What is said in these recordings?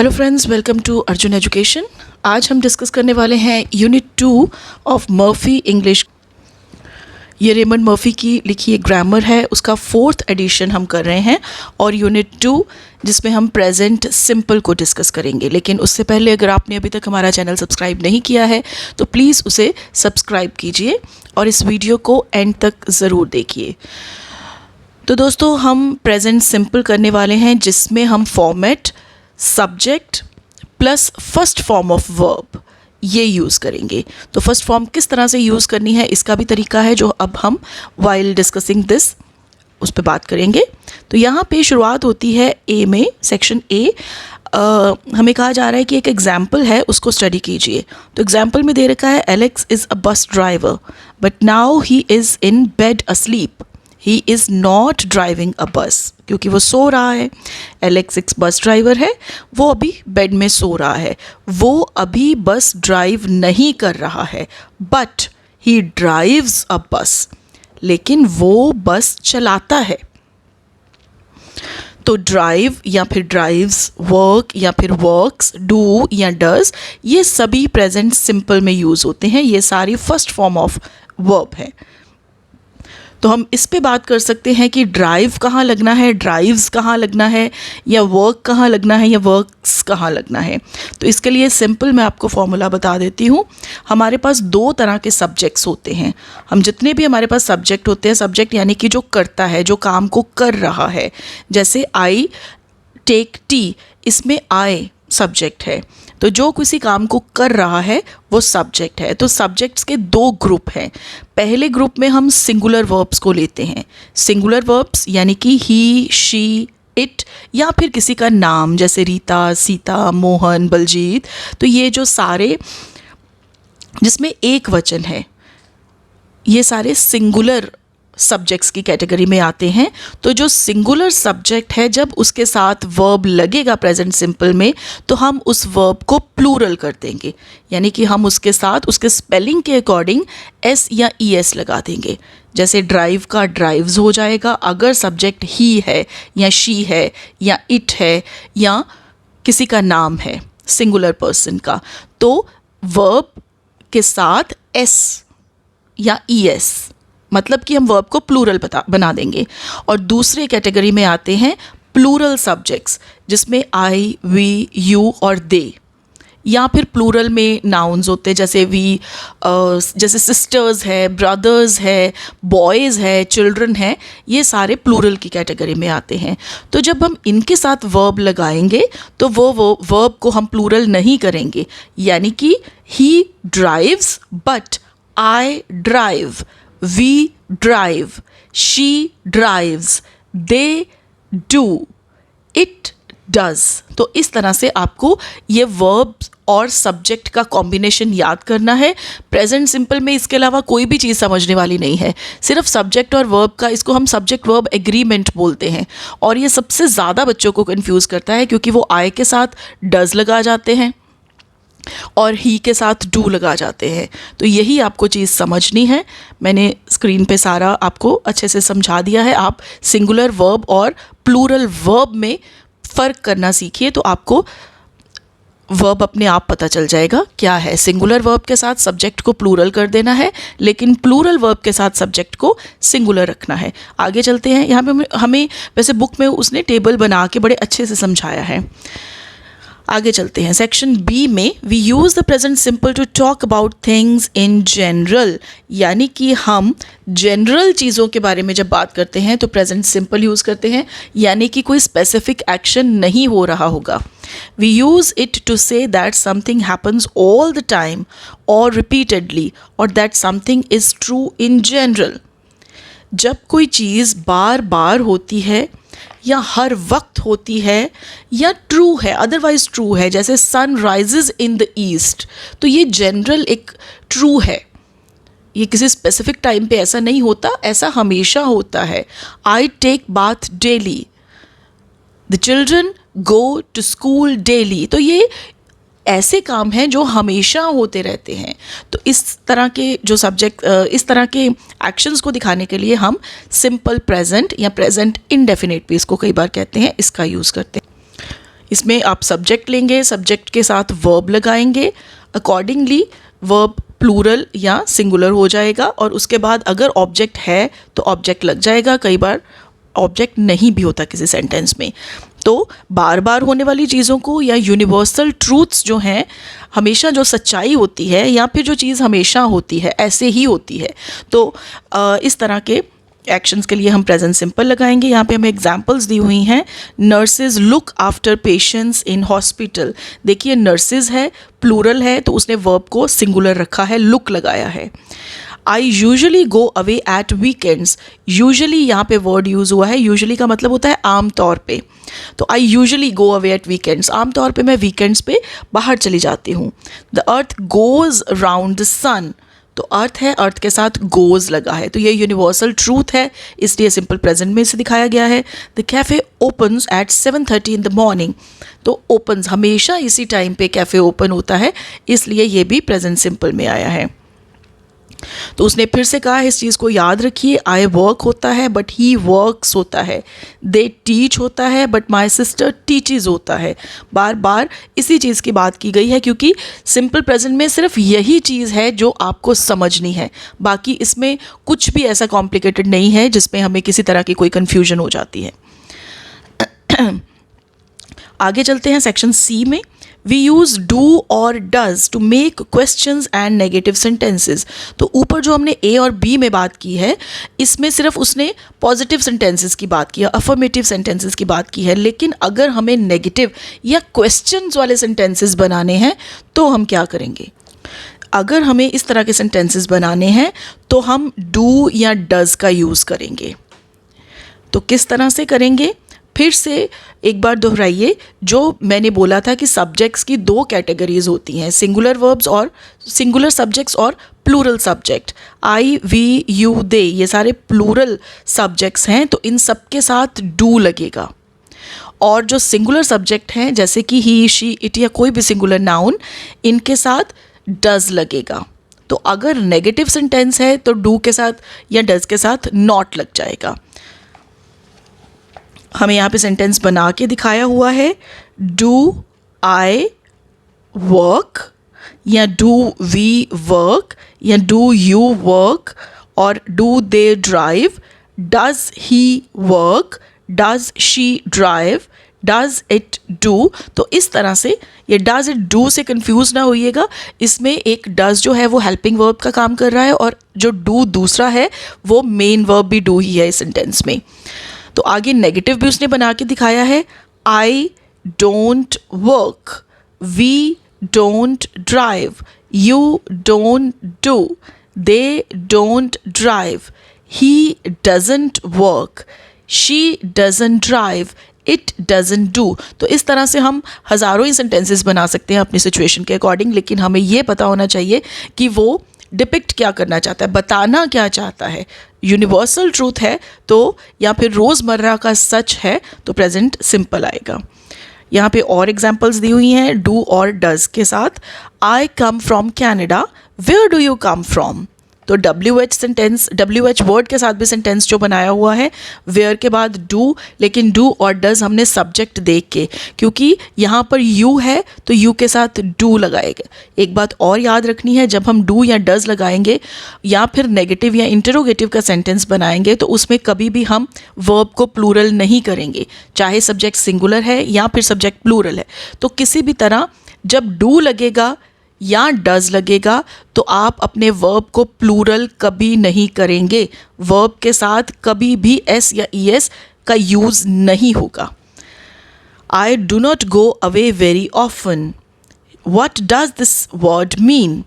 Hello friends, welcome to Arjun education. आज हम discuss करने वाले हैं यूनिट 2 ऑफ मर्फी इंग्लिश। ये रेमंड मर्फी की लिखी एक ग्रामर है, उसका 4th एडिशन हम कर रहे हैं और यूनिट 2 जिसमें हम प्रेजेंट सिंपल को डिस्कस करेंगे। लेकिन उससे पहले अगर आपने अभी तक हमारा चैनल सब्सक्राइब नहीं किया है तो प्लीज़ उसे सब्सक्राइब कीजिए और इस वीडियो को एंड तक ज़रूर देखिए। तो दोस्तों, हम प्रेजेंट सिंपल करने वाले हैं जिसमें हम format, subject plus first form of verb ये यूज़ करेंगे। तो फर्स्ट फॉर्म किस तरह से यूज़ करनी है इसका भी तरीका है जो अब हम वाइल डिस्कसिंग दिस उस पर बात करेंगे। तो यहाँ पे शुरुआत होती है ए में, सेक्शन ए। हमें कहा जा रहा है कि एक एग्जाम्पल है, उसको स्टडी कीजिए। तो एग्जाम्पल में दे रखा है Alex is a bus driver but now he is in bed asleep. He is not driving a बस, क्योंकि वो सो रहा है। एलेक्स एक बस ड्राइवर है, वो अभी बेड में सो रहा है, वो अभी बस ड्राइव नहीं कर रहा है। बट ही ड्राइव्स अ बस, लेकिन वो बस चलाता है। तो ड्राइव या फिर ड्राइव्स, वर्क या फिर वर्क्स, डू या डज, ये सभी प्रेजेंट सिंपल में यूज़ होते हैं। ये सारी फर्स्ट फॉर्म ऑफ वर्ब है। तो हम इस पे बात कर सकते हैं कि ड्राइव कहाँ लगना है, ड्राइव्स कहाँ लगना है, या वर्क कहाँ लगना है, या वर्क्स कहाँ लगना है। तो इसके लिए सिंपल मैं आपको फॉर्मूला बता देती हूँ। हमारे पास 2 तरह के सब्जेक्ट्स होते हैं। हम जितने भी हमारे पास सब्जेक्ट होते हैं, सब्जेक्ट यानी कि जो करता है, जो काम को कर रहा है, जैसे आई टेक टी, इसमें आई सब्जेक्ट है। तो जो किसी काम को कर रहा है वो सब्जेक्ट है। तो सब्जेक्ट्स के 2 ग्रुप हैं। पहले ग्रुप में हम सिंगुलर वर्ब्स को लेते हैं। सिंगुलर वर्ब्स यानी कि ही, शी, इट, या फिर किसी का नाम जैसे रीता, सीता, मोहन, बलजीत। तो ये जो सारे जिसमें एक वचन है, ये सारे सिंगुलर सब्जेक्ट्स की कैटेगरी में आते हैं। तो जो सिंगुलर सब्जेक्ट है, जब उसके साथ वर्ब लगेगा प्रेजेंट सिंपल में, तो हम उस वर्ब को प्लूरल कर देंगे, यानी कि हम उसके साथ उसके स्पेलिंग के अकॉर्डिंग एस या ई एस लगा देंगे। जैसे ड्राइव का ड्राइव्स हो जाएगा अगर सब्जेक्ट ही है या शी है या इट है या किसी का नाम है सिंगुलर पर्सन का, तो वर्ब के साथ एस या ई एस, मतलब कि हम वर्ब को प्लूरल बना देंगे। और दूसरे कैटेगरी में आते हैं प्लूरल सब्जेक्ट्स, जिसमें आई, वी, यू और दे, या फिर प्लूरल में नाउन्स होते हैं जैसे वी, जैसे सिस्टर्स है, ब्रदर्स है, बॉयज़ है, चिल्ड्रन है। ये सारे प्लूरल की कैटेगरी में आते हैं। तो जब हम इनके साथ वर्ब लगाएंगे तो वो वर्ब को हम प्लूरल नहीं करेंगे, यानी कि ही drives but I drive, we drive, she drives, they do, it does। तो इस तरह से आपको ये वर्ब और सब्जेक्ट का कॉम्बिनेशन याद करना है। प्रेजेंट सिंपल में इसके अलावा कोई भी चीज़ समझने वाली नहीं है, सिर्फ सब्जेक्ट और वर्ब का। इसको हम सब्जेक्ट वर्ब एग्रीमेंट बोलते हैं और ये सबसे ज़्यादा बच्चों को कन्फ्यूज़ करता है, क्योंकि वो आई के साथ डज लगा जाते हैं और ही के साथ डू लगा जाते हैं। तो यही आपको चीज़ समझनी है। मैंने स्क्रीन पे सारा आपको अच्छे से समझा दिया है। आप सिंगुलर वर्ब और प्लूरल वर्ब में फ़र्क करना सीखिए, तो आपको वर्ब अपने आप पता चल जाएगा क्या है। सिंगुलर वर्ब के साथ सब्जेक्ट को प्लूरल कर देना है, लेकिन प्लूरल वर्ब के साथ सब्जेक्ट को सिंगुलर रखना है। आगे चलते हैं। यहाँ पे हमें वैसे बुक में उसने टेबल बना के बड़े अच्छे से समझाया है। आगे चलते हैं। सेक्शन बी में we use the present simple to talk about things in general, यानी कि हम जनरल चीज़ों के बारे में जब बात करते हैं तो प्रेजेंट सिंपल यूज़ करते हैं, यानी कि कोई स्पेसिफिक एक्शन नहीं हो रहा होगा। We use it to say that something happens all the time और रिपीटेडली, और that something is true in general. जब कोई चीज़ बार बार होती है या हर वक्त होती है या ट्रू है, अदरवाइज ट्रू है, जैसे sun rises in the east, तो ये जनरल एक ट्रू है। ये किसी स्पेसिफिक टाइम पे ऐसा नहीं होता, ऐसा हमेशा होता है। I take bath daily, the children go to school daily. तो ये ऐसे काम हैं जो हमेशा होते रहते हैं। तो इस तरह के जो सब्जेक्ट, इस तरह के एक्शंस को दिखाने के लिए हम सिंपल प्रेजेंट या प्रेजेंट इंडेफिनिट भी इसको कई बार कहते हैं, इसका यूज़ करते हैं। इसमें आप सब्जेक्ट लेंगे, सब्जेक्ट के साथ वर्ब लगाएंगे, अकॉर्डिंगली वर्ब प्लूरल या सिंगुलर हो जाएगा, और उसके बाद अगर ऑब्जेक्ट है तो ऑब्जेक्ट लग जाएगा। कई बार ऑब्जेक्ट नहीं भी होता किसी सेंटेंस में। तो बार बार होने वाली चीज़ों को या यूनिवर्सल ट्रूथ्स जो हैं, हमेशा जो सच्चाई होती है या फिर जो चीज़ हमेशा होती है ऐसे ही होती है, तो इस तरह के एक्शंस के लिए हम प्रेजेंट सिंपल लगाएंगे। यहाँ पे हमें एग्जांपल्स दी हुई हैं। Nurses look after patients in hospital. देखिए नर्सेज है, प्लूरल है, तो उसने वर्ब को सिंगुलर रखा है, लुक लगाया है। I usually go away at weekends. Usually यहाँ पे वर्ड यूज़ हुआ है। यूजली का मतलब होता है आम तौर पे। तो I usually go away at weekends, आम तौर पे मैं वीकेंड्स पे बाहर चली जाती हूँ। The earth goes round the sun. तो अर्थ है, अर्थ के साथ गोज लगा है, तो ये यूनिवर्सल ट्रूथ है, इसलिए सिंपल प्रेजेंट में इसे दिखाया गया है। The cafe opens eight 7:30 in the morning. तो ओपन्स, हमेशा इसी टाइम पे कैफ़े ओपन होता है, इसलिए ये भी प्रेजेंट सिंपल में आया है। तो उसने फिर से कहा है, इस चीज़ को याद रखिए, आई वर्क होता है बट ही वर्क्स होता है, दे टीच होता है बट माई सिस्टर टीचेज होता है। बार बार इसी चीज़ की बात की गई है, क्योंकि सिंपल प्रेजेंट में सिर्फ यही चीज़ है जो आपको समझनी है, बाकी इसमें कुछ भी ऐसा कॉम्प्लिकेटेड नहीं है जिसमें हमें किसी तरह की कोई कन्फ्यूजन हो जाती है। आगे चलते हैं सेक्शन सी में। वी यूज़ डू और does to make questions and negative sentences. तो ऊपर जो हमने ए और बी में बात की है, इसमें सिर्फ उसने पॉजिटिव सेंटेंसेस की बात की है, अफर्मेटिव सेंटेंसेस की बात की है, लेकिन अगर हमें नेगेटिव या क्वेश्चंस वाले सेंटेंसेस बनाने हैं तो हम क्या करेंगे? अगर हमें इस तरह के सेंटेंसेस बनाने हैं तो हम डू या डज का यूज़ करेंगे। तो किस तरह से करेंगे? फिर से एक बार दोहराइए, जो मैंने बोला था कि सब्जेक्ट्स की दो कैटेगरीज होती हैं, सिंगुलर वर्ब्स और सिंगुलर सब्जेक्ट्स और plural subject. I, we, you, they, ये सारे प्लूरल सब्जेक्ट्स हैं, तो इन सब के साथ डू लगेगा। और जो सिंगुलर सब्जेक्ट हैं जैसे कि ही, शी, इट या कोई भी सिंगुलर नाउन, इनके साथ डज लगेगा। तो अगर नेगेटिव सेंटेंस है तो डू के साथ या डज के साथ नॉट लग जाएगा। हमें यहाँ पे सेंटेंस बना के दिखाया हुआ है, डू आई वर्क या डू वी वर्क या डू यू वर्क और do they drive, does he work, does she drive, does it do. तो इस तरह से ये डज इट डू से कंफ्यूज ना होइएगा, इसमें एक डज जो है वो हेल्पिंग वर्ब का काम कर रहा है और जो डू दूसरा है वो मेन वर्ब भी डू ही है इस सेंटेंस में। तो आगे नेगेटिव भी उसने बना के दिखाया है, I don't work, we don't drive, you don't do, they don't drive, he doesn't work, she doesn't drive, it doesn't do. तो इस तरह से हम हज़ारों ही सेंटेंसेस बना सकते हैं अपनी सिचुएशन के अकॉर्डिंग, लेकिन हमें ये पता होना चाहिए कि वो डिपिक्ट क्या करना चाहता है, बताना क्या चाहता है। यूनिवर्सल ट्रूथ है तो या फिर रोज़मर्रा का सच है तो प्रेजेंट सिंपल आएगा। यहाँ पे और एग्जांपल्स दी हुई हैं डू और डज के साथ। I come from Canada, where do you come from. तो WH सेंटेंस, WH वर्ड के साथ भी सेंटेंस जो बनाया हुआ है, वेयर के बाद डू, लेकिन डू और डज हमने सब्जेक्ट देख के, क्योंकि यहाँ पर यू है तो यू के साथ डू लगाएगा। एक बात और याद रखनी है, जब हम डू या डज लगाएंगे या फिर नेगेटिव या इंटरोगेटिव का सेंटेंस बनाएंगे तो उसमें कभी भी हम वर्ब को प्लूरल नहीं करेंगे, चाहे सब्जेक्ट सिंगुलर है या फिर सब्जेक्ट प्लूरल है। तो किसी भी तरह जब डू लगेगा या डज लगेगा तो आप अपने वर्ब को प्लूरल कभी नहीं करेंगे, वर्ब के साथ कभी भी एस या ईएस का यूज़ नहीं होगा। I do not go away very often, what does this word mean.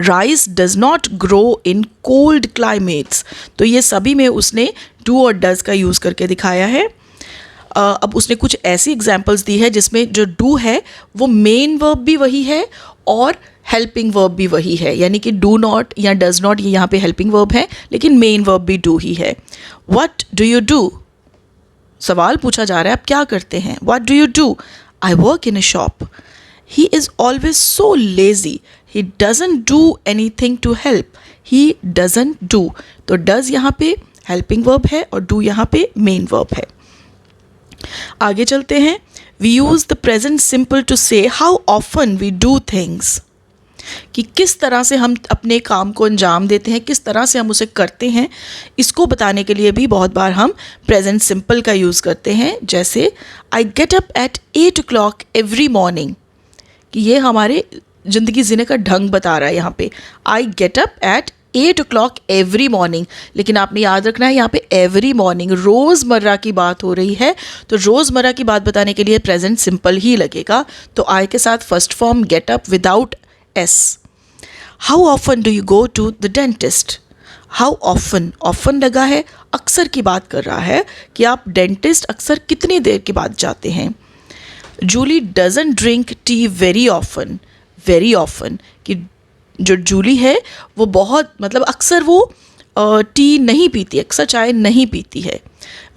Rice does not grow in cold climates. तो ये सभी में उसने डू और डज का यूज़ करके दिखाया है। अब उसने कुछ ऐसी एग्जाम्पल्स दी है जिसमें जो डू है वो मेन वर्ब भी वही है और हेल्पिंग वर्ब भी वही है, यानी कि डू नॉट या डज नॉट ये यहाँ पे हेल्पिंग वर्ब है लेकिन मेन वर्ब भी डू ही है। व्हाट डू यू डू, सवाल पूछा जा रहा है आप क्या करते हैं। What do you do, I work in a shop. He is always so lazy, he doesn't do anything to help, he doesn't do. तो डज यहाँ पे हेल्पिंग वर्ब है और डू यहाँ पे मेन वर्ब है। आगे चलते हैं। We use the present simple to say how often we do things, कि किस तरह से हम अपने काम को अंजाम देते हैं, किस तरह से हम उसे करते हैं, इसको बताने के लिए भी बहुत बार हम प्रेजेंट सिंपल का यूज़ करते हैं। जैसे I get up at 8 o'clock every morning, कि ये हमारे ज़िंदगी जीने का ढंग बता रहा है यहाँ पे। I get up at 8 o'clock every morning, लेकिन आपने याद रखना है यहाँ पे एवरी मॉर्निंग रोज़मर्रा की बात हो रही है, तो रोज़मर्रा की बात बताने के लिए प्रेजेंट सिंपल ही लगेगा। तो आई के साथ first form get up without s. How often do you go to the dentist, how often, often लगा है, अक्सर की बात कर रहा है कि आप डेंटिस्ट अक्सर कितनी देर के बाद जाते हैं। Julie doesn't drink tea very often, very often, कि जो जूली है वो बहुत मतलब अक्सर वो टी नहीं पीती, अक्सर चाय नहीं पीती है।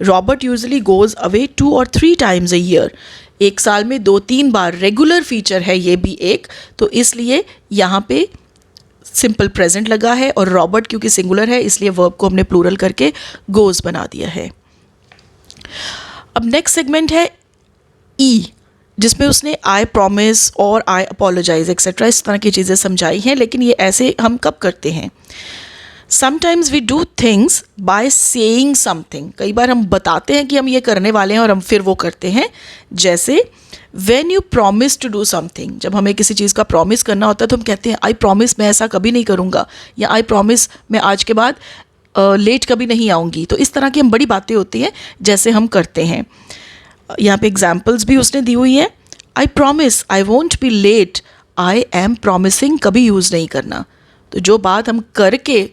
Robert usually goes away 2 or 3 times a year, एक साल में 2-3 बार, रेगुलर फीचर है ये भी एक, तो इसलिए यहाँ पे सिंपल प्रेजेंट लगा है, और रॉबर्ट क्योंकि सिंगुलर है इसलिए वर्ब को हमने प्लूरल करके गोज़ बना दिया है। अब नेक्स्ट सेगमेंट है ई, जिसमें उसने आई प्रॉमिस और आई अपोलोजाइज एक्सेट्रा इस तरह की चीज़ें समझाई हैं, लेकिन ये ऐसे हम कब करते हैं। Sometimes we do things by saying something, कई बार हम बताते हैं कि हम ये करने वाले हैं और हम फिर वो करते हैं। जैसे when you promise to do something, जब हमें किसी चीज़ का प्रॉमिस करना होता है तो हम कहते हैं आई प्रॉमिस मैं ऐसा कभी नहीं करूँगा, या आई प्रॉमिस मैं आज के बाद लेट कभी नहीं आऊँगी। तो इस तरह की हम बड़ी बातें होती हैं जैसे हम करते हैं। यहाँ पे एग्जाम्पल्स भी उसने दी हुई हैं। I promise I won't be late, I am promising कभी यूज़ नहीं करना। तो जो बात हम करके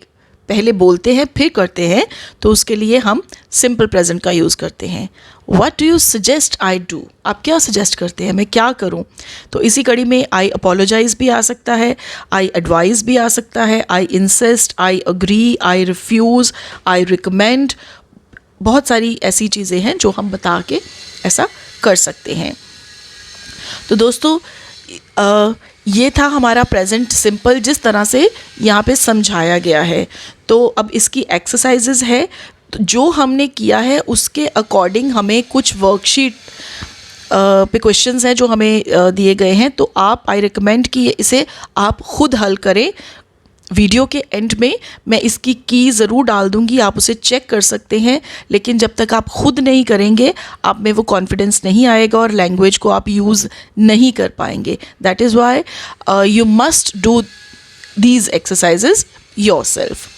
पहले बोलते हैं फिर करते हैं, तो उसके लिए हम सिंपल प्रेजेंट का यूज़ करते हैं। What do you suggest I do, आप क्या सजेस्ट करते हैं मैं क्या करूं। तो इसी कड़ी में आई अपोलोजाइज भी आ सकता है, आई एडवाइस भी आ सकता है, I insist, I agree, I refuse, I recommend, बहुत सारी ऐसी चीज़ें हैं जो हम बता के ऐसा कर सकते हैं। तो दोस्तों ये था हमारा प्रेजेंट सिंपल जिस तरह से यहाँ पे समझाया गया है। तो अब इसकी एक्सरसाइजेज है, तो जो हमने किया है उसके अकॉर्डिंग हमें कुछ वर्कशीट पे क्वेश्चंस हैं जो हमें दिए गए हैं। तो आप आई रिकमेंड कि इसे आप खुद हल करें। वीडियो के एंड में मैं इसकी की ज़रूर डाल दूंगी, आप उसे चेक कर सकते हैं, लेकिन जब तक आप खुद नहीं करेंगे आप में वो कॉन्फिडेंस नहीं आएगा और लैंग्वेज को आप यूज़ नहीं कर पाएंगे। That is why you must do these exercises yourself.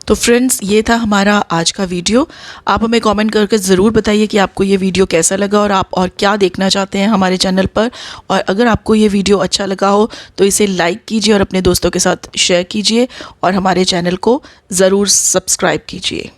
तो फ्रेंड्स ये था हमारा आज का वीडियो। आप हमें कमेंट करके ज़रूर बताइए कि आपको ये वीडियो कैसा लगा और आप और क्या देखना चाहते हैं हमारे चैनल पर। और अगर आपको ये वीडियो अच्छा लगा हो तो इसे लाइक कीजिए और अपने दोस्तों के साथ शेयर कीजिए और हमारे चैनल को ज़रूर सब्सक्राइब कीजिए।